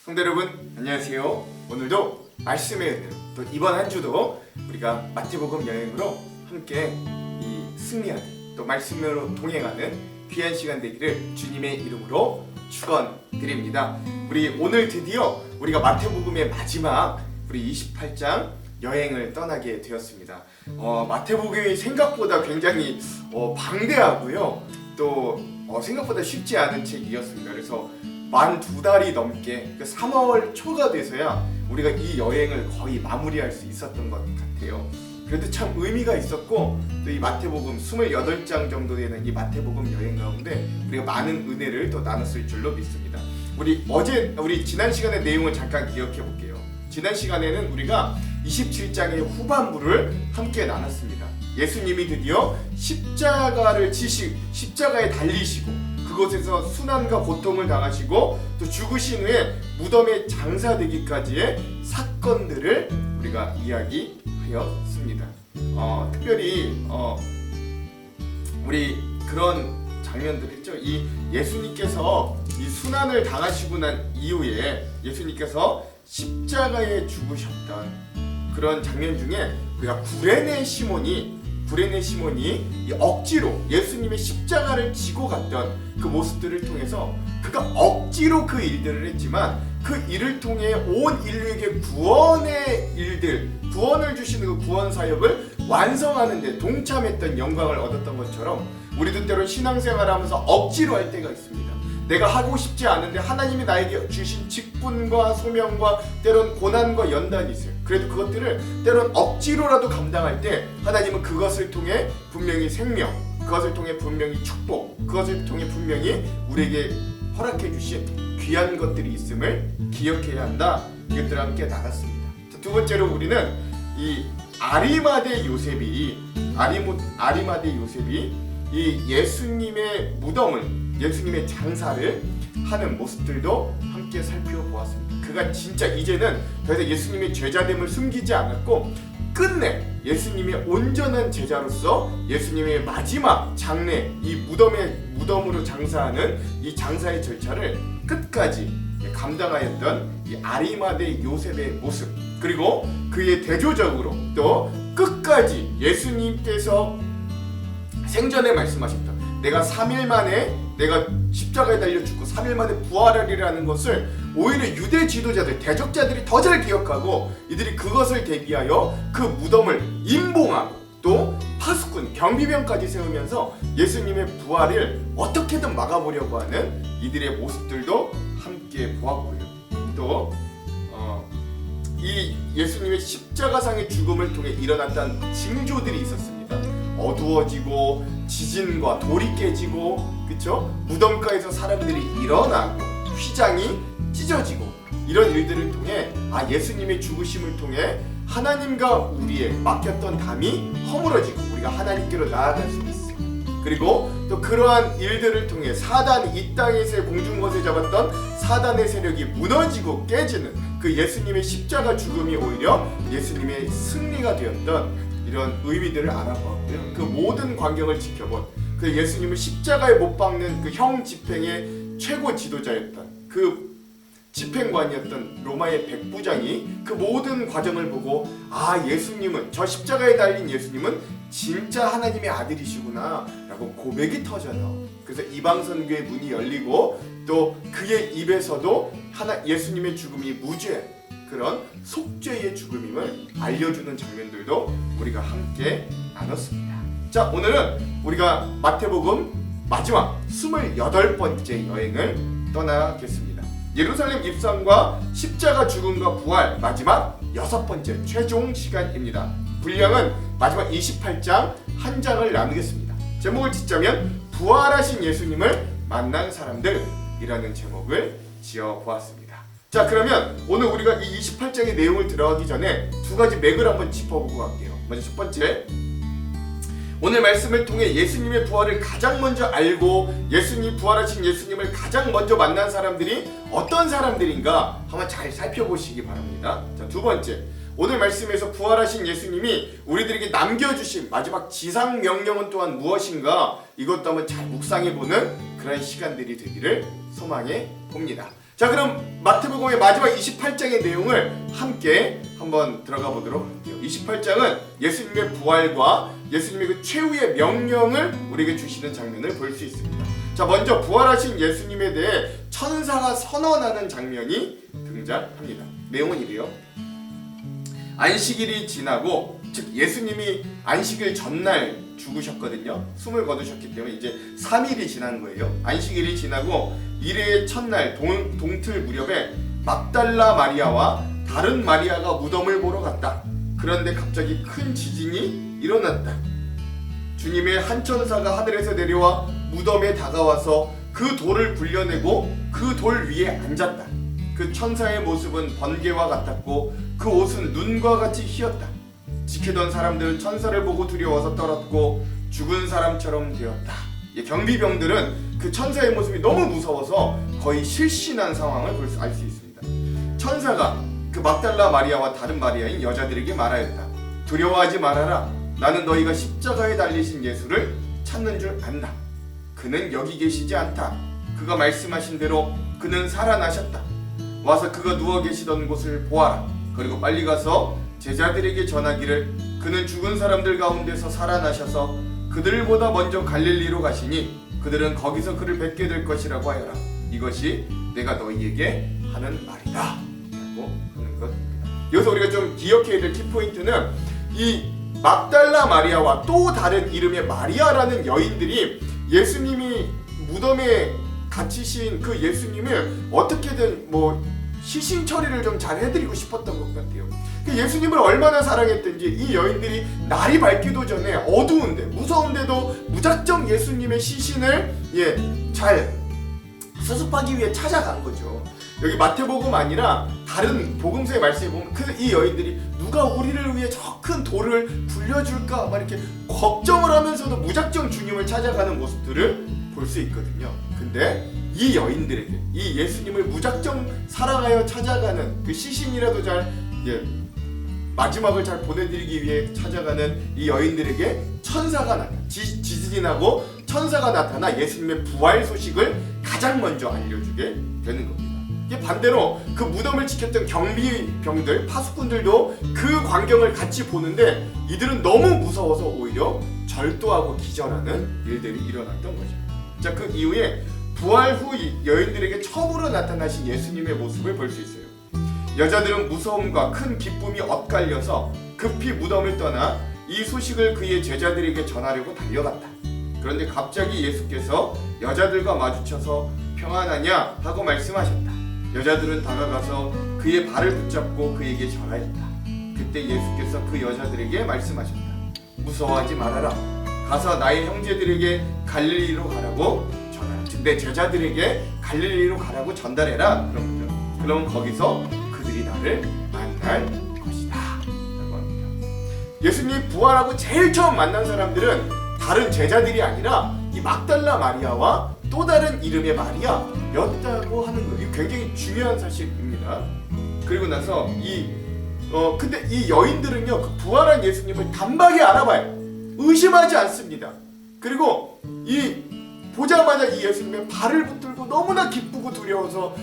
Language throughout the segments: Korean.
성도 여러분 안녕하세요. 오늘도 말씀의 은혜로 또 이번 한 주도 우리가 마태복음 여행으로 함께 이 승리하는 또 말씀으로 동행하는 귀한 시간 되기를 주님의 이름으로 축원드립니다. 우리 오늘 드디어 우리가 마태복음의 마지막 우리 28장 여행을 떠나게 되었습니다. 마태복음이 생각보다 굉장히 방대하고요. 또 생각보다 쉽지 않은 책이었습니다. 그래서 만 2달이 넘게 3월 초가 돼서야 우리가 이 여행을 거의 마무리할 수 있었던 것 같아요. 그래도 참 의미가 있었고 또 이 마태복음 28장 정도 되는 이 마태복음 여행 가운데 우리가 많은 은혜를 또 나눴을 줄로 믿습니다. 우리 지난 시간의 내용을 잠깐 기억해 볼게요. 지난 시간에는 우리가 27장의 후반부를 함께 나눴습니다. 예수님이 드디어 십자가에 달리시고 그곳에서 순환과 고통을 당하시고 또 죽으신 후에 무덤에 장사되기까지의 사건들을 우리가 이야기하였습니다. 특별히 우리 그런 장면들 있죠. 이 예수님께서 이 순환을 당하시고 난 이후에 예수님께서 십자가에 죽으셨던 그런 장면 중에 우리가 구레네 시몬이 이 억지로 예수님의 십자가를 지고 갔던 그 모습들을 통해서 그가 억지로 그 일들을 했지만 그 일을 통해 온 인류에게 구원을 주시는 그 구원 사역을 완성하는 데 동참했던 영광을 얻었던 것처럼 우리도 때론 신앙생활을 하면서 억지로 할 때가 있습니다. 내가 하고 싶지 않은데 하나님이 나에게 주신 직분과 소명과 때론 고난과 연단이 있어요. 그래도 그것들을 때론 억지로라도 감당할 때 하나님은 그것을 통해 분명히 생명, 그것을 통해 분명히 축복, 그것을 통해 분명히 우리에게 허락해 주신 귀한 것들이 있음을 기억해야 한다. 이것들을 함께 나갔습니다. 두 번째로 우리는 이 아리마대 요셉이 이 예수님의 예수님의 장사를 하는 모습들도 함께 살펴보았습니다. 그가 진짜 이제는 더 이상 예수님의 제자됨을 숨기지 않았고 끝내 예수님의 온전한 제자로서 예수님의 마지막 장례, 이 무덤으로 장사하는 이 장사의 절차를 끝까지 감당하였던 이 아리마대 요셉의 모습, 그리고 그의 대조적으로 또 끝까지 예수님께서 생전에 말씀하셨던 내가 3일 만에 내가 십자가에 달려 죽고 3일 만에 부활하리라는 것을 오히려 유대 지도자들, 대적자들이 더 잘 기억하고 이들이 그것을 대비하여 그 무덤을 임봉하고 또 파수꾼, 경비병까지 세우면서 예수님의 부활을 어떻게든 막아보려고 하는 이들의 모습들도 함께 보았고요. 또 이 예수님의 십자가상의 죽음을 통해 일어났던 징조들이 있었습니다. 어두워지고 지진과 돌이 깨지고, 그쵸? 무덤가에서 사람들이 일어나고 휘장이 찢어지고 이런 일들을 통해 예수님의 죽으심을 통해 하나님과 우리의 맡겼던 담이 허물어지고 우리가 하나님께로 나아갈 수 있어요. 그리고 또 그러한 일들을 통해 사단이 이 땅에서의 공중것을 잡았던 사단의 세력이 무너지고 깨지는 그 예수님의 십자가 죽음이 오히려 예수님의 승리가 되었던 이런 의미들을 알아보았고요. 그 모든 광경을 지켜본 그 예수님을 십자가에 못 박는 그 형 집행의 최고 지도자였던 그 집행관이었던 로마의 백부장이 그 모든 과정을 보고 예수님은, 저 십자가에 달린 예수님은 진짜 하나님의 아들이시구나 라고 고백이 터져요. 그래서 이방선교의 문이 열리고 또 그의 입에서도 예수님의 죽음이 무죄, 그런 속죄의 죽음임을 알려주는 장면들도 우리가 함께 나눴습니다. 자, 오늘은 우리가 마태복음 마지막 28번째 여행을 떠나겠습니다. 예루살렘 입성과 십자가 죽음과 부활 마지막 6번째 최종 시간입니다. 분량은 마지막 28장 한 장을 나누겠습니다. 제목을 짓자면 부활하신 예수님을 만난 사람들이라는 제목을 지어보았습니다. 자, 그러면 오늘 우리가 이 28장의 내용을 들어가기 전에 두 가지 맥을 한번 짚어보고 갈게요. 먼저 첫 번째, 오늘 말씀을 통해 예수님의 부활을 가장 먼저 알고 부활하신 예수님을 가장 먼저 만난 사람들이 어떤 사람들인가 한번 잘 살펴보시기 바랍니다. 자, 두 번째, 오늘 말씀에서 부활하신 예수님이 우리들에게 남겨주신 마지막 지상 명령은 또한 무엇인가, 이것도 한번 잘 묵상해보는 그런 시간들이 되기를 소망해 봅니다. 자, 그럼 마태복음의 마지막 28장의 내용을 함께 한번 들어가 보도록 할게요. 28장은 예수님의 부활과 예수님의 그 최후의 명령을 우리에게 주시는 장면을 볼 수 있습니다. 자, 먼저 부활하신 예수님에 대해 천사가 선언하는 장면이 등장합니다. 내용은 이래요. 안식일이 지나고, 즉 예수님이 안식일 전날 죽으셨거든요. 숨을 거두셨기 때문에 이제 3일이 지난 거예요. 안식일이 지나고 일의 첫날 동틀 무렵에 막달라 마리아와 다른 마리아가 무덤을 보러 갔다. 그런데 갑자기 큰 지진이 일어났다. 주님의 한 천사가 하늘에서 내려와 무덤에 다가와서 그 돌을 굴려내고 그 돌 위에 앉았다. 그 천사의 모습은 번개와 같았고 그 옷은 눈과 같이 희었다. 지키던 사람들은 천사를 보고 두려워서 떨었고 죽은 사람처럼 되었다. 경비병들은 그 천사의 모습이 너무 무서워서 거의 실신한 상황을 알 수 있습니다. 천사가 그 막달라 마리아와 다른 마리아인 여자들에게 말하였다. 두려워하지 말아라. 나는 너희가 십자가에 달리신 예수를 찾는 줄 안다. 그는 여기 계시지 않다. 그가 말씀하신 대로 그는 살아나셨다. 와서 그가 누워 계시던 곳을 보아라. 그리고 빨리 가서 제자들에게 전하기를 그는 죽은 사람들 가운데서 살아나셔서 그들보다 먼저 갈릴리로 가시니 그들은 거기서 그를 뵙게 될 것이라고 하여라. 이것이 내가 너희에게 하는 말이다 라고 하는 것입니다. 여기서 우리가 좀 기억해야 될 키포인트는 이 막달라 마리아와 또 다른 이름의 마리아라는 여인들이 예수님이 무덤에 갇히신 그 예수님을 어떻게든 시신 처리를 좀 잘 해드리고 싶었던 것 같아요. 예수님을 얼마나 사랑했든지 이 여인들이 날이 밝기도 전에 어두운데 무서운데도 무작정 예수님의 시신을 잘 수습하기 위해 찾아간 거죠. 여기 마태복음 아니라 다른 복음서의 말씀에 보면 이 여인들이 누가 우리를 위해 저 큰 돌을 굴려줄까 막 이렇게 걱정을 하면서도 무작정 주님을 찾아가는 모습들을 볼 수 있거든요. 근데 이 여인들에게 이 예수님을 무작정 사랑하여 찾아가는 그 시신이라도 잘 마지막을 잘 보내드리기 위해 찾아가는 이 여인들에게 천사가 나타나 지진이 나고 천사가 나타나 예수님의 부활 소식을 가장 먼저 알려주게 되는 겁니다. 이게 반대로 그 무덤을 지켰던 경비병들, 파수꾼들도 그 광경을 같이 보는데 이들은 너무 무서워서 오히려 절도하고 기절하는 일들이 일어났던 거죠. 자, 그 이후에 부활 후 여인들에게 처음으로 나타나신 예수님의 모습을 볼 수 있어요. 여자들은 무서움과 큰 기쁨이 엇갈려서 급히 무덤을 떠나 이 소식을 그의 제자들에게 전하려고 달려갔다. 그런데 갑자기 예수께서 여자들과 마주쳐서 평안하냐 하고 말씀하셨다. 여자들은 다가가서 그의 발을 붙잡고 그에게 절하였다. 그때 예수께서 그 여자들에게 말씀하셨다. 무서워하지 말아라. 가서 나의 형제들에게 갈릴리로 가라고 전하라. 즉 내 제자들에게 갈릴리로 가라고 전달해라. 그럼 거기서 그들이 나를 만날 것이다 라고 합니다. 예수님이 부활하고 제일 처음 만난 사람들은 다른 제자들이 아니라 이 막달라 마리아와 또 다른 이름의 마리아였다고 하는 거예요. 이게 굉장히 중요한 사실입니다. 그리고 나서 근데 이 여인들은요, 그 부활한 예수님을 단박에 알아봐요. 의심하지 않습니다. 그리고 보자마자 이 예수님의 발을 붙들고 너무나 기쁘고 두려워서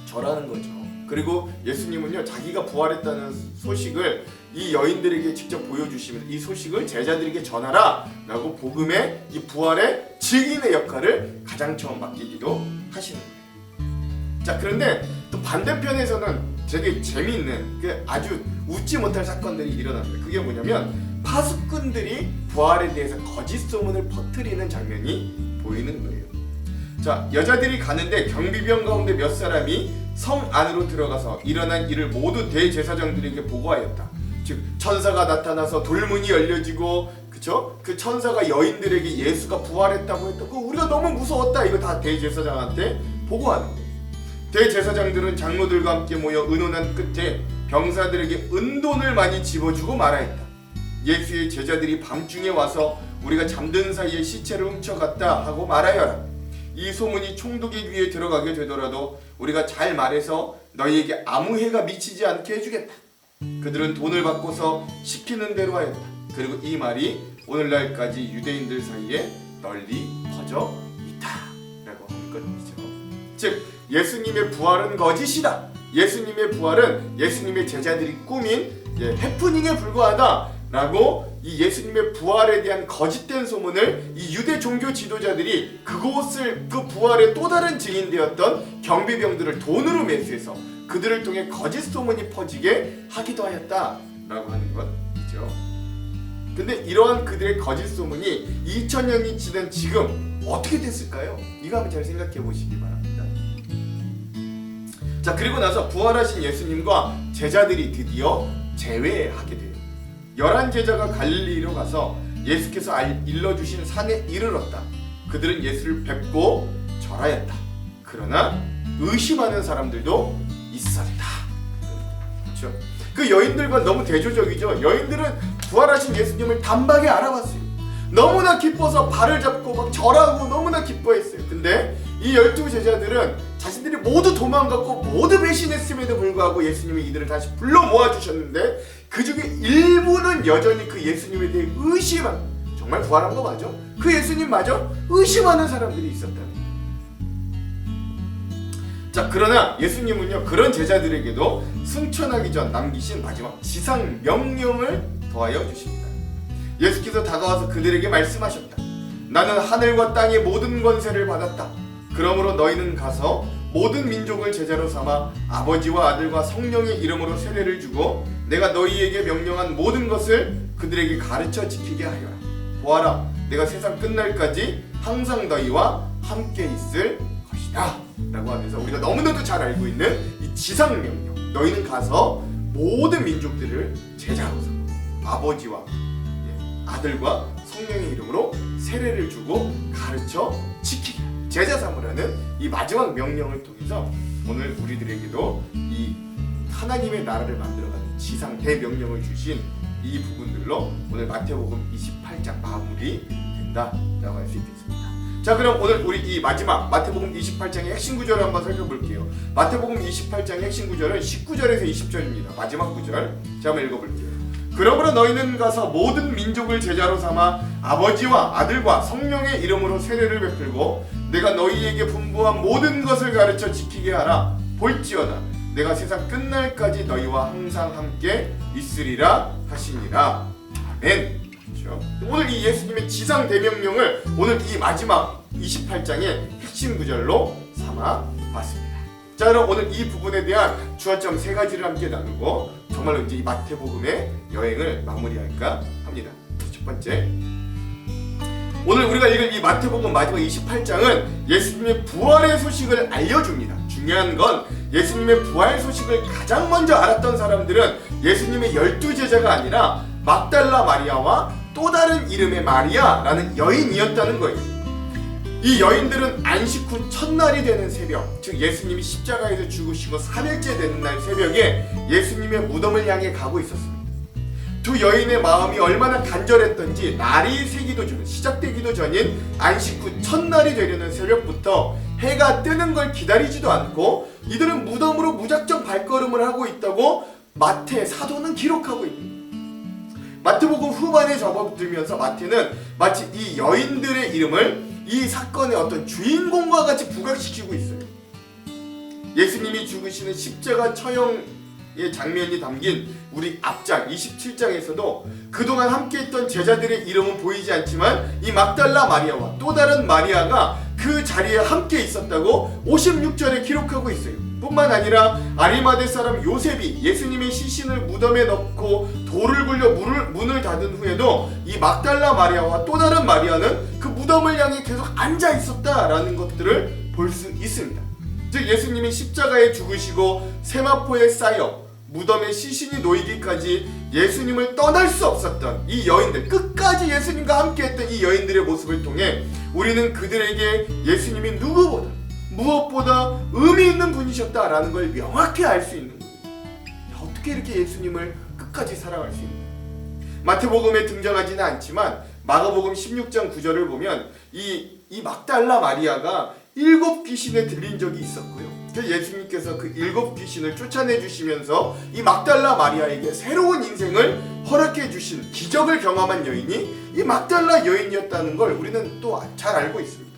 절하는 거죠. 그리고 예수님은요, 자기가 부활했다는 소식을 이 여인들에게 직접 보여주시면서 이 소식을 제자들에게 전하라 라고 복음의 이 부활의 증인의 역할을 가장 처음 맡기기도 하시는 거예요. 자, 그런데 또 반대편에서는 되게 재미있는 아주 웃지 못할 사건들이 일어납니다. 그게 뭐냐면 파수꾼들이 부활에 대해서 거짓 소문을 퍼뜨리는 장면이 보이는 거예요. 자, 여자들이 가는데 경비병 가운데 몇 사람이 성 안으로 들어가서 일어난 일을 모두 대제사장들에게 보고하였다. 즉 천사가 나타나서 돌문이 열려지고, 그쵸? 그 천사가 여인들에게 예수가 부활했다고 했다고, 우리가 너무 무서웠다. 이거 다 대제사장한테 보고하는 거예요. 대제사장들은 장로들과 함께 모여 의논한 끝에 병사들에게 은돈을 많이 집어주고 말하였다. 예수의 제자들이 밤중에 와서 우리가 잠든 사이에 시체를 훔쳐갔다 하고 말하여라. 이 소문이 총독의 귀에 들어가게 되더라도 우리가 잘 말해서 너희에게 아무 해가 미치지 않게 해주겠다. 그들은 돈을 받고서 시키는 대로 하였다. 그리고 이 말이 오늘날까지 유대인들 사이에 널리 퍼져 있다 라고 하는 것이죠. 즉 예수님의 부활은 거짓이다. 예수님의 부활은 예수님의 제자들이 꾸민 해프닝에 불과하다 라고 이 예수님의 부활에 대한 거짓된 소문을 이 유대 종교 지도자들이 그곳을 그 부활의 또 다른 증인되었던 경비병들을 돈으로 매수해서 그들을 통해 거짓 소문이 퍼지게 하기도 하였다라고 하는 것이죠. 근데 이러한 그들의 거짓 소문이 2000년이 지난 지금 어떻게 됐을까요? 이거 한번 잘 생각해 보시기 바랍니다. 자, 그리고 나서 부활하신 예수님과 제자들이 드디어 재회하게 돼요. 11제자가 갈릴리로 가서 예수께서 일러주신 산에 이르렀다. 그들은 예수를 뵙고 절하였다. 그러나 의심하는 사람들도 있었다. 그렇죠? 그 여인들과 너무 대조적이죠. 여인들은 부활하신 예수님을 단박에 알아봤어요. 너무나 기뻐서 발을 잡고 막 절하고 너무나 기뻐했어요. 근데 이 12제자들은 자신들이 모두 도망갔고 모두 배신했음에도 불구하고 예수님이 이들을 다시 불러 모아주셨는데 그 중에 일부는 여전히 그 예수님에 대해 의심한, 정말 부활한 거 맞아? 그 예수님 맞아? 의심하는 사람들이 있었다는 거예요. 자, 그러나 예수님은요 그런 제자들에게도 승천하기 전 남기신 마지막 지상 명령을 더하여 주십니다. 예수께서 다가와서 그들에게 말씀하셨다. 나는 하늘과 땅의 모든 권세를 받았다. 그러므로 너희는 가서 모든 민족을 제자로 삼아 아버지와 아들과 성령의 이름으로 세례를 주고 내가 너희에게 명령한 모든 것을 그들에게 가르쳐 지키게 하여라. 보아라, 내가 세상 끝날까지 항상 너희와 함께 있을 것이다 라고 하면서 우리가 너무나도 잘 알고 있는 이 지상명령, 너희는 가서 모든 민족들을 제자로 삼아 아버지와 아들과 성령의 이름으로 세례를 주고 가르쳐 지키게, 제자 삼으라는 이 마지막 명령을 통해서 오늘 우리들에게도 이 하나님의 나라를 만들어가는 지상 대명령을 주신 이 부분들로 오늘 마태복음 28장 마무리 된다라고 할 수 있겠습니다. 자, 그럼 오늘 우리 이 마지막 마태복음 28장의 핵심 구절을 한번 살펴볼게요. 마태복음 28장의 핵심 구절은 19절에서 20절입니다. 마지막 구절. 자, 한번 읽어볼게요. 그러므로 너희는 가서 모든 민족을 제자로 삼아 아버지와 아들과 성령의 이름으로 세례를 베풀고 내가 너희에게 분부한 모든 것을 가르쳐 지키게 하라. 볼지어다 내가 세상 끝날까지 너희와 항상 함께 있으리라 하시니라. 아멘. 그렇죠? 오늘 이 예수님의 지상 대명령을 오늘 이 마지막 28장의 핵심 구절로 삼아 봤습니다. 자, 그럼 오늘 이 부분에 대한 주어점 3가지를 함께 나누고 정말로 이제 이 마태복음의 여행을 마무리할까 합니다. 첫 번째, 오늘 우리가 읽을 이 마태복음 마지막 28장은 예수님의 부활의 소식을 알려줍니다. 중요한 건 예수님의 부활 소식을 가장 먼저 알았던 사람들은 예수님의 12제자가 아니라 막달라 마리아와 또 다른 이름의 마리아라는 여인이었다는 거예요. 이 여인들은 안식 후 첫날이 되는 새벽, 즉 예수님이 십자가에서 죽으시고 3일째 되는 날 새벽에 예수님의 무덤을 향해 가고 있었습니다. 두 여인의 마음이 얼마나 간절했던지 날이 새기도 전, 시작되기도 전인 안식 후 첫날이 되려는 새벽부터 해가 뜨는 걸 기다리지도 않고 이들은 무덤으로 무작정 발걸음을 하고 있다고 마태 사도는 기록하고 있습니다. 마태복음 후반에 접어들면서 마태는 마치 이 여인들의 이름을 이 사건의 어떤 주인공과 같이 부각시키고 있어요. 예수님이 죽으시는 십자가 처형의 장면이 담긴 우리 앞장 27장에서도 그동안 함께했던 제자들의 이름은 보이지 않지만 이 막달라 마리아와 또 다른 마리아가 그 자리에 함께 있었다고 56절에 기록하고 있어요. 뿐만 아니라 아리마대 사람 요셉이 예수님의 시신을 무덤에 넣고 돌을 굴려 문을 닫은 후에도 이 막달라 마리아와 또 다른 마리아는 그 무덤을 향해 계속 앉아 있었다라는 것들을 볼 수 있습니다. 즉 예수님이 십자가에 죽으시고 세마포에 쌓여 무덤에 시신이 놓이기까지 예수님을 떠날 수 없었던 이 여인들, 끝까지 예수님과 함께했던 이 여인들의 모습을 통해 우리는 그들에게 예수님이 누구보다 무엇보다 의미 있는 분이셨다라는 걸 명확히 알 수 있는 거예요. 어떻게 이렇게 예수님을 끝까지 사랑할 수 있는 거예요? 마태복음에 등장하지는 않지만 마가복음 16장 9절을 보면 이 막달라 마리아가 7 귀신에 들린 적이 있었고요. 그래서 예수님께서 그 7 귀신을 쫓아내 주시면서 이 막달라 마리아에게 새로운 인생을 허락해 주신 기적을 경험한 여인이 이 막달라 여인이었다는 걸 우리는 또 잘 알고 있습니다.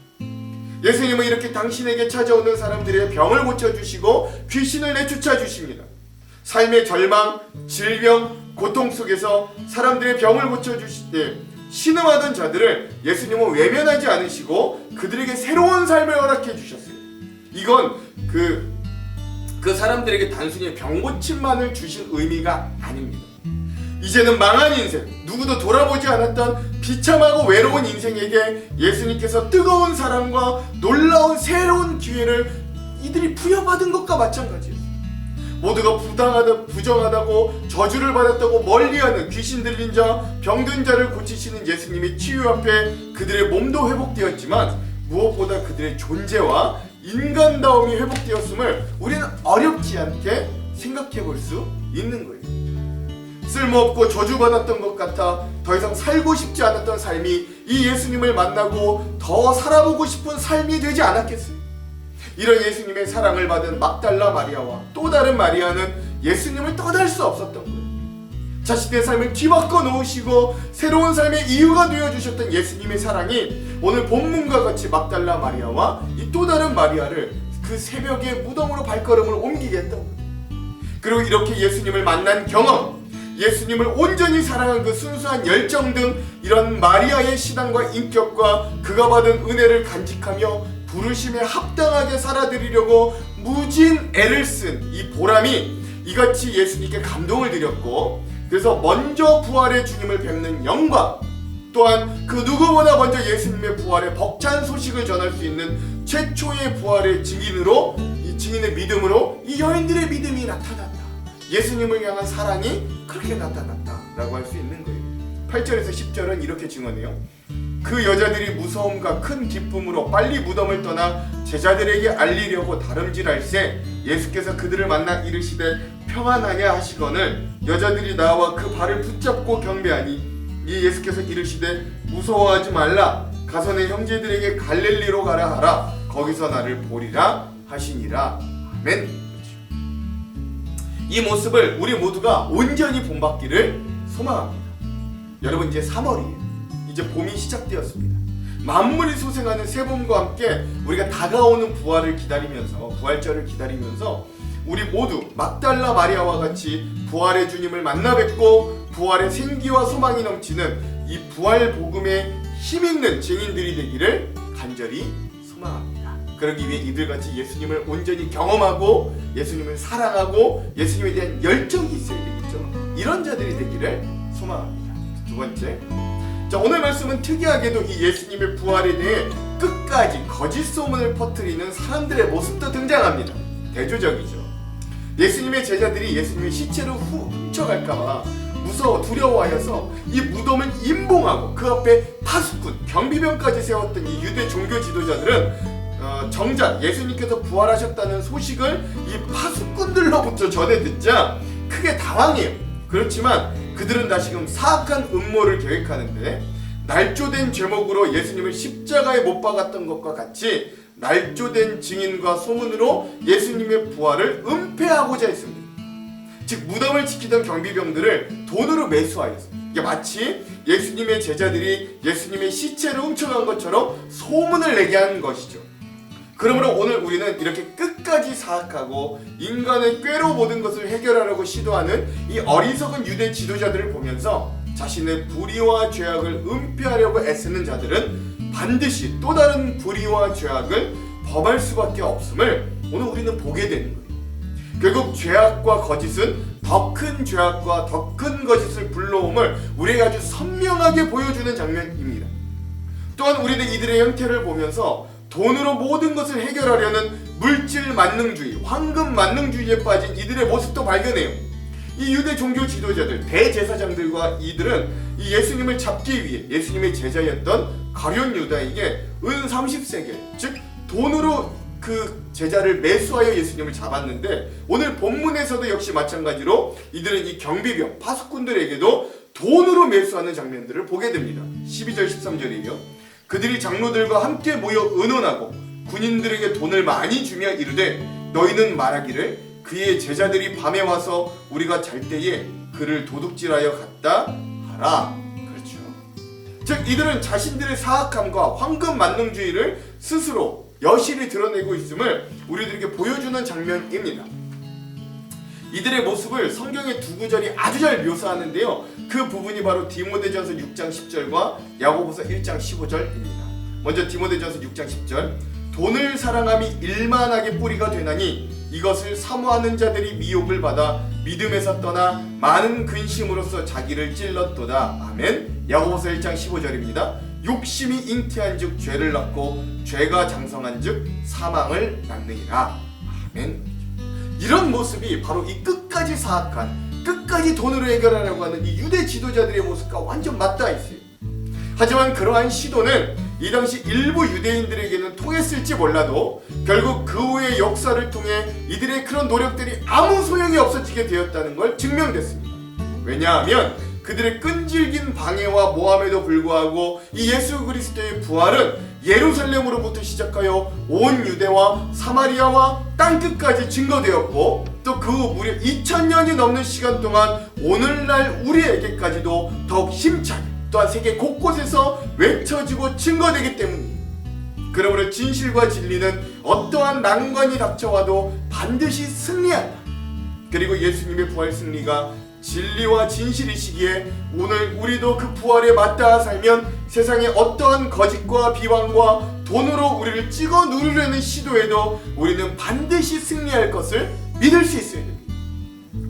예수님은 이렇게 당신에게 찾아오는 사람들의 병을 고쳐주시고 귀신을 내쫓아 주십니다. 삶의 절망, 질병, 고통 속에서 사람들의 병을 고쳐주실 때 신음하던 자들을 예수님은 외면하지 않으시고 그들에게 새로운 삶을 허락해 주셨어요. 이건 그 사람들에게 단순히 병고침만을 주신 의미가 아닙니다. 이제는 망한 인생, 누구도 돌아보지 않았던 비참하고 외로운 인생에게 예수님께서 뜨거운 사랑과 놀라운 새로운 기회를 이들이 부여받은 것과 마찬가지예요. 모두가 부정하다고 저주를 받았다고 멀리하는 귀신 들린 자, 병든 자를 고치시는 예수님의 치유 앞에 그들의 몸도 회복되었지만 무엇보다 그들의 존재와 인간다움이 회복되었음을 우리는 어렵지 않게 생각해 볼 수 있는 거예요. 쓸모없고 저주받았던 것 같아 더 이상 살고 싶지 않았던 삶이 이 예수님을 만나고 더 살아보고 싶은 삶이 되지 않았겠어요? 이런 예수님의 사랑을 받은 막달라 마리아와 또 다른 마리아는 예수님을 떠날 수 없었던 거예요. 자신의 삶을 뒤바꿔 놓으시고 새로운 삶의 이유가 되어주셨던 예수님의 사랑이 오늘 본문과 같이 막달라 마리아와 이 또 다른 마리아를 그 새벽에 무덤으로 발걸음을 옮기게 했던 거예요. 그리고 이렇게 예수님을 만난 경험, 예수님을 온전히 사랑한 그 순수한 열정 등 이런 마리아의 신앙과 인격과 그가 받은 은혜를 간직하며 부르심에 합당하게 살아드리려고 무진 애를 쓴 이 보람이 이같이 예수님께 감동을 드렸고, 그래서 먼저 부활의 주님을 뵙는 영광, 또한 그 누구보다 먼저 예수님의 부활의 벅찬 소식을 전할 수 있는 최초의 부활의 증인으로, 이 증인의 믿음으로 이 여인들의 믿음이 나타났다. 예수님을 향한 사랑이 그렇게 나타났다라고 할 수 있는 거예요. 8절에서 10절은 이렇게 증언해요. 그 여자들이 무서움과 큰 기쁨으로 빨리 무덤을 떠나 제자들에게 알리려고 다름질할새 예수께서 그들을 만나 이르시되 평안하냐 하시거늘 여자들이 나와 그 발을 붙잡고 경배하니 이 예수께서 이르시되 무서워하지 말라 가서 내 형제들에게 갈릴리로 가라 하라 거기서 나를 보리라 하시니라. 아멘. 이 모습을 우리 모두가 온전히 본받기를 소망합니다. 여러분, 이제 3월이에요. 이제 봄이 시작되었습니다. 만물이 소생하는 새봄과 함께 우리가 다가오는 부활을 기다리면서, 부활절을 기다리면서 우리 모두 막달라 마리아와 같이 부활의 주님을 만나 뵙고 부활의 생기와 소망이 넘치는 이 부활 복음에 힘있는 증인들이 되기를 간절히 소망합니다. 그러기 위해 이들같이 예수님을 온전히 경험하고 예수님을 사랑하고 예수님에 대한 열정이 있어야 되겠죠. 이런 자들이 되기를 소망합니다. 두 번째, 자, 오늘 말씀은 특이하게도 이 예수님의 부활에 대해 끝까지 거짓 소문을 퍼뜨리는 사람들의 모습도 등장합니다. 대조적이죠. 예수님의 제자들이 예수님의 시체를 훔쳐갈까봐 무서워 두려워하여서 이 무덤을 임봉하고 그 앞에 파수꾼, 경비병까지 세웠던 이 유대 종교 지도자들은 정작 예수님께서 부활하셨다는 소식을 이 파수꾼들로부터 전해 듣자 크게 당황해요. 그렇지만 그들은 다시금 사악한 음모를 계획하는데 날조된 제목으로 예수님을 십자가에 못 박았던 것과 같이 날조된 증인과 소문으로 예수님의 부활을 은폐하고자 했습니다. 즉 무덤을 지키던 경비병들을 돈으로 매수하였습니다. 이게 마치 예수님의 제자들이 예수님의 시체를 훔쳐간 것처럼 소문을 내게 한 것이죠. 그러므로 오늘 우리는 이렇게 끝까지 사악하고 인간의 꾀로 모든 것을 해결하려고 시도하는 이 어리석은 유대 지도자들을 보면서 자신의 불의와 죄악을 은폐하려고 애쓰는 자들은 반드시 또 다른 불의와 죄악을 범할 수밖에 없음을 오늘 우리는 보게 되는 거예요. 결국 죄악과 거짓은 더 큰 죄악과 더 큰 거짓을 불러옴을 우리에게 아주 선명하게 보여주는 장면입니다. 또한 우리는 이들의 형태를 보면서 돈으로 모든 것을 해결하려는 물질 만능주의, 황금 만능주의에 빠진 이들의 모습도 발견해요. 이 유대 종교 지도자들, 대제사장들과 이들은 이 예수님을 잡기 위해 예수님의 제자였던 가룟 유다에게 은 30세겔, 즉 돈으로 그 제자를 매수하여 예수님을 잡았는데 오늘 본문에서도 역시 마찬가지로 이들은 이 경비병, 파수꾼들에게도 돈으로 매수하는 장면들을 보게 됩니다. 12절 13절이에요. 그들이 장로들과 함께 모여 의논하고 군인들에게 돈을 많이 주며 이르되 너희는 말하기를 그의 제자들이 밤에 와서 우리가 잘 때에 그를 도둑질하여 갔다 하라. 그렇죠. 즉 이들은 자신들의 사악함과 황금 만능주의를 스스로 여실히 드러내고 있음을 우리들에게 보여주는 장면입니다. 이들의 모습을 성경의 두 구절이 아주 잘 묘사하는데요. 그 부분이 바로 디모데전서 6장 10절과 야고보서 1장 15절입니다. 먼저 디모데전서 6장 10절. 돈을 사랑함이 일만하게 뿌리가 되나니 이것을 사모하는 자들이 미혹을 받아 믿음에서 떠나 많은 근심으로써 자기를 찔렀도다. 아멘. 야고보서 1장 15절입니다. 욕심이 잉태한즉 죄를 낳고 죄가 장성한즉 사망을 낳느니라. 아멘. 이런 모습이 바로 이 끝까지 사악한, 끝까지 돈으로 해결하려고 하는 이 유대 지도자들의 모습과 완전 맞닿아 있어요. 하지만 그러한 시도는 이 당시 일부 유대인들에게는 통했을지 몰라도 결국 그 후의 역사를 통해 이들의 그런 노력들이 아무 소용이 없어지게 되었다는 걸 증명됐습니다. 왜냐하면 그들의 끈질긴 방해와 모함에도 불구하고 이 예수 그리스도의 부활은 예루살렘으로부터 시작하여 온 유대와 사마리아와 땅끝까지 증거되었고 또 그 후 무려 2000년이 넘는 시간 동안 오늘날 우리에게까지도 더욱 힘차게 또한 세계 곳곳에서 외쳐지고 증거되기 때문입니다. 그러므로 진실과 진리는 어떠한 난관이 닥쳐와도 반드시 승리한다. 그리고 예수님의 부활 승리가 진리와 진실이시기에 오늘 우리도 그 부활에 맞닿아 살면 세상의 어떠한 거짓과 비방과 돈으로 우리를 찍어 누르려는 시도에도 우리는 반드시 승리할 것을 믿을 수 있어야 됩니다.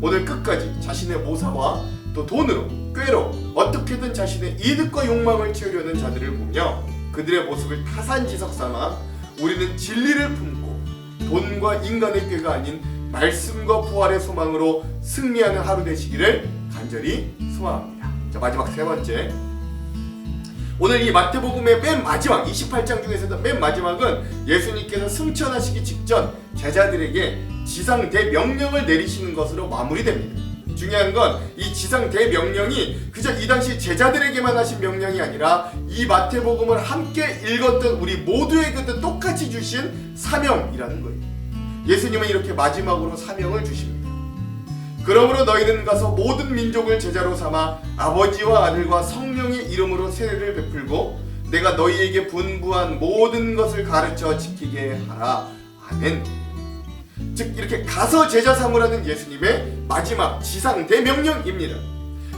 오늘 끝까지 자신의 모사와 또 돈으로, 꾀로 어떻게든 자신의 이득과 욕망을 채우려는 자들을 보며 그들의 모습을 타산지석 삼아 우리는 진리를 품고 돈과 인간의 꾀가 아닌 말씀과 부활의 소망으로 승리하는 하루 되시기를 간절히 소망합니다. 자, 마지막 세 번째. 오늘 이 마태복음의 맨 마지막 28장 중에서도 맨 마지막은 예수님께서 승천하시기 직전 제자들에게 지상 대명령을 내리시는 것으로 마무리됩니다. 중요한 건 이 지상 대명령이 그저 이 당시 제자들에게만 하신 명령이 아니라 이 마태복음을 함께 읽었던 우리 모두에게도 똑같이 주신 사명이라는 거예요. 예수님은 이렇게 마지막으로 사명을 주십니다. 그러므로 너희는 가서 모든 민족을 제자로 삼아 아버지와 아들과 성령의 이름으로 세례를 베풀고 내가 너희에게 분부한 모든 것을 가르쳐 지키게 하라. 아멘. 즉 이렇게 가서 제자 삼으라는 예수님의 마지막 지상 대명령입니다.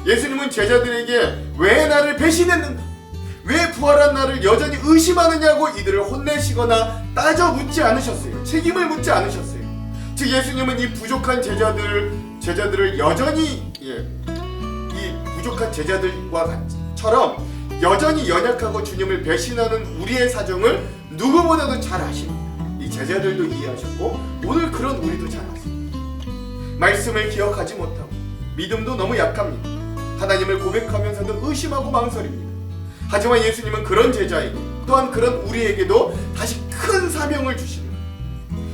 예수님은 제자들에게 왜 나를 배신했는가? 왜 부활한 나를 여전히 의심하느냐고 이들을 혼내시거나 따져 묻지 않으셨어요. 책임을 묻지 않으셨어요. 즉 예수님은 이 부족한 제자들을 여전히 이 부족한 제자들과처럼 여전히 연약하고 주님을 배신하는 우리의 사정을 누구보다도 잘 아십니다. 이 제자들도 이해하셨고 오늘 그런 우리도 잘 아십니다. 말씀을 기억하지 못하고 믿음도 너무 약합니다. 하나님을 고백하면서도 의심하고 망설입니다. 하지만 예수님은 그런 제자에게 또한 그런 우리에게도 다시 큰 사명을 주십니다.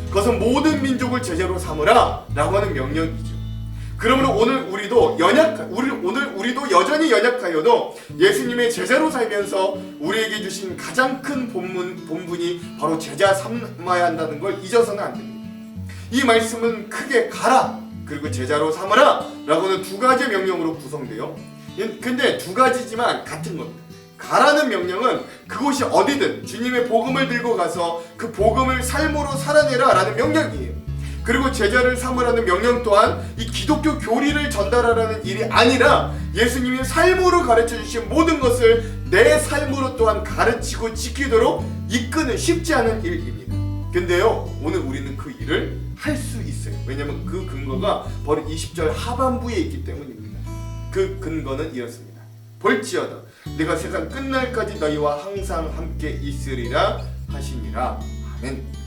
그것은 모든 민족을 제자로 삼으라 라고 하는 명령이죠. 그러므로 오늘 우리도 여전히 연약하여도 예수님의 제자로 살면서 우리에게 주신 가장 큰 본분이 바로 제자 삼아야 한다는 걸 잊어서는 안 됩니다. 이 말씀은 크게 가라 그리고 제자로 삼으라 라고는 두 가지 명령으로 구성돼요. 근데 두 가지지만 같은 겁니다. 가라는 명령은 그곳이 어디든 주님의 복음을 들고 가서 그 복음을 삶으로 살아내라 라는 명령이에요. 그리고 제자를 삼으라는 명령 또한 이 기독교 교리를 전달하라는 일이 아니라 예수님이 삶으로 가르쳐주신 모든 것을 내 삶으로 또한 가르치고 지키도록 이끄는 쉽지 않은 일입니다. 근데요 오늘 우리는 그 일을 할 수 있어요. 왜냐하면 그 근거가 바로 20절 하반부에 있기 때문입니다. 그 근거는 이렇습니다. 볼지어다 내가 세상 끝날까지 너희와 항상 함께 있으리라 하시니라. 아멘.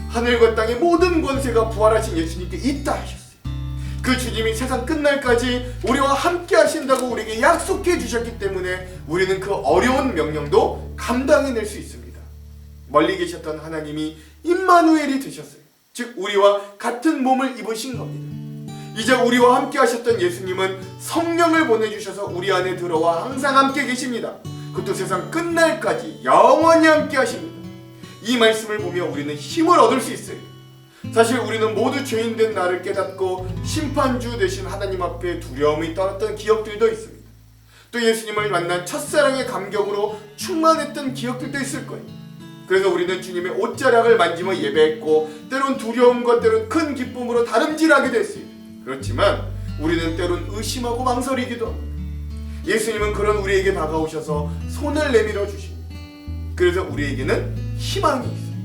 하늘과 땅의 모든 권세가 부활하신 예수님께 있다 하셨어요. 그 주님이 세상 끝날까지 우리와 함께 하신다고 우리에게 약속해 주셨기 때문에 우리는 그 어려운 명령도 감당해낼 수 있습니다. 멀리 계셨던 하나님이 임마누엘이 되셨어요. 즉 우리와 같은 몸을 입으신 겁니다. 이제 우리와 함께 하셨던 예수님은 성령을 보내주셔서 우리 안에 들어와 항상 함께 계십니다. 그것도 세상 끝날까지 영원히 함께 하십니다. 이 말씀을 보며 우리는 힘을 얻을 수 있어요. 사실 우리는 모두 죄인된 나를 깨닫고 심판주 되신 하나님 앞에 두려움이 떨었던 기억들도 있습니다. 또 예수님을 만난 첫사랑의 감격으로 충만했던 기억들도 있을 거예요. 그래서 우리는 주님의 옷자락을 만지며 예배했고 때론 두려움과 때론 큰 기쁨으로 다름질하게 됐어요. 그렇지만 우리는 때론 의심하고 망설이기도 합니다. 예수님은 그런 우리에게 다가오셔서 손을 내밀어 주십니다. 그래서 우리에게는 희망이 있어요.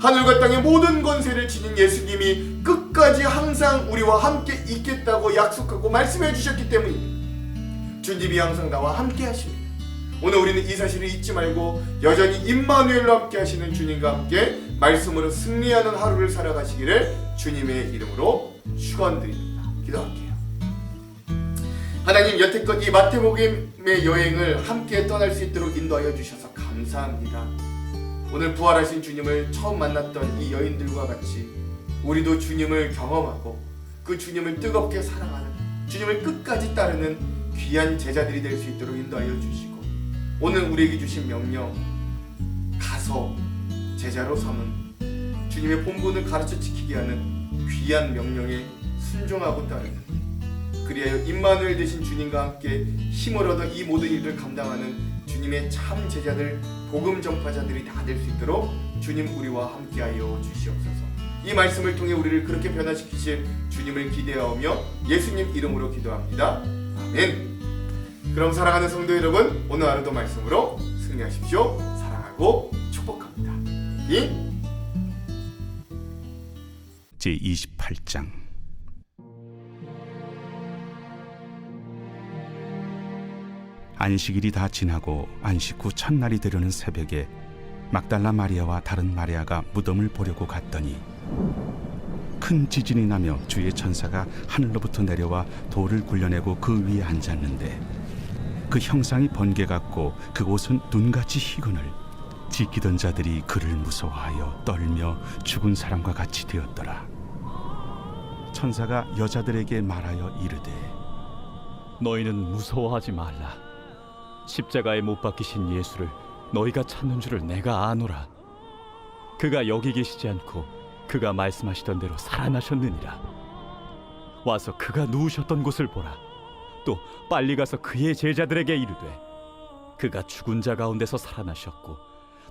하늘과 땅의 모든 권세를 지닌 예수님이 끝까지 항상 우리와 함께 있겠다고 약속하고 말씀해 주셨기 때문입니다. 주님이 항상 나와 함께 하십니다. 오늘 우리는 이 사실을 잊지 말고 여전히 임마누엘로 함께 하시는 주님과 함께 말씀으로 승리하는 하루를 살아가시기를 주님의 이름으로 축원드립니다. 기도할게요. 하나님, 여태껏 이 마태복음의 여행을 함께 떠날 수 있도록 인도하여 주셔서 감사합니다. 오늘 부활하신 주님을 처음 만났던 이 여인들과 같이 우리도 주님을 경험하고 그 주님을 뜨겁게 사랑하는, 주님을 끝까지 따르는 귀한 제자들이 될 수 있도록 인도하여 주시고, 오늘 우리에게 주신 명령, 가서 제자로 삼은 주님의 본분을 가르쳐 지키게 하는 귀한 명령에 순종하고 따르는, 그리하여 임마누엘 되신 주님과 함께 힘을 얻어 이 모든 일을 감당하는 주님의 참 제자들, 복음 전파자들이 다 될 수 있도록 주님 우리와 함께하여 주시옵소서. 이 말씀을 통해 우리를 그렇게 변화시키실 주님을 기대하며 예수님 이름으로 기도합니다. 아멘. 그럼 사랑하는 성도 여러분, 오늘 하루도 말씀으로 승리하십시오. 사랑하고 축복합니다. 제28장. 안식일이 다 지나고 안식 후 첫날이 되려는 새벽에 막달라 마리아와 다른 마리아가 무덤을 보려고 갔더니 큰 지진이 나며 주의 천사가 하늘로부터 내려와 돌을 굴려내고 그 위에 앉았는데 그 형상이 번개 같고 그곳은 눈같이 희거늘 지키던 자들이 그를 무서워하여 떨며 죽은 사람과 같이 되었더라. 천사가 여자들에게 말하여 이르되 너희는 무서워하지 말라. 십자가에 못 박히신 예수를 너희가 찾는 줄을 내가 아노라. 그가 여기 계시지 않고 그가 말씀하시던 대로 살아나셨느니라. 와서 그가 누우셨던 곳을 보라. 또 빨리 가서 그의 제자들에게 이르되 그가 죽은 자 가운데서 살아나셨고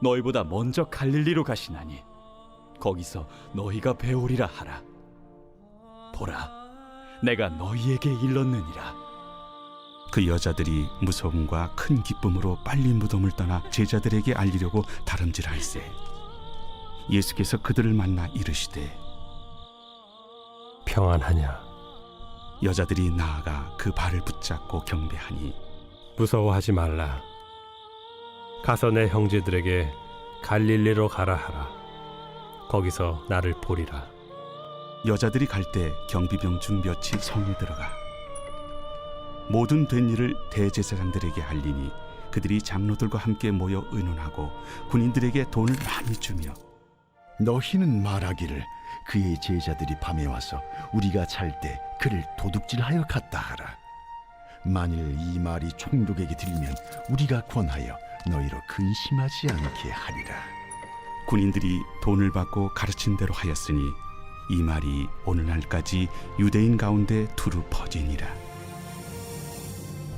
너희보다 먼저 갈릴리로 가시나니 거기서 너희가 배우리라 하라. 보라, 내가 너희에게 일렀느니라. 그 여자들이 무서움과 큰 기쁨으로 빨리 무덤을 떠나 제자들에게 알리려고 다름질할세 예수께서 그들을 만나 이르시되 평안하냐? 여자들이 나아가 그 발을 붙잡고 경배하니 무서워하지 말라. 가서 내 형제들에게 갈릴리로 가라 하라. 거기서 나를 보리라. 여자들이 갈 때 경비병 중 몇이 성에 들어가 모든 된 일을 대제사장들에게 알리니 그들이 장로들과 함께 모여 의논하고 군인들에게 돈을 많이 주며 너희는 말하기를 그의 제자들이 밤에 와서 우리가 잘 때 그를 도둑질하여 갔다 하라. 만일 이 말이 총독에게 들리면 우리가 권하여 너희로 근심하지 않게 하리라. 군인들이 돈을 받고 가르친 대로 하였으니 이 말이 오늘날까지 유대인 가운데 두루 퍼지니라.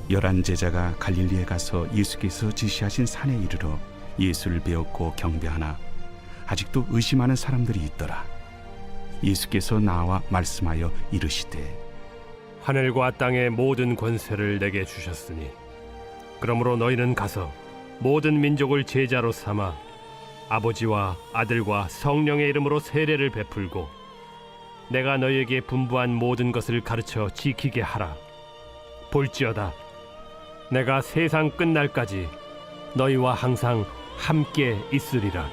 11 제자가 갈릴리에 가서 예수께서 지시하신 산에 이르러 예수를 배웠고 경배하나 아직도 의심하는 사람들이 있더라. 예수께서 나와 말씀하여 이르시되 하늘과 땅의 모든 권세를 내게 주셨으니 그러므로 너희는 가서 모든 민족을 제자로 삼아 아버지와 아들과 성령의 이름으로 세례를 베풀고 내가 너희에게 분부한 모든 것을 가르쳐 지키게 하라. 볼지어다 내가 세상 끝날까지 너희와 항상 함께 있으리라.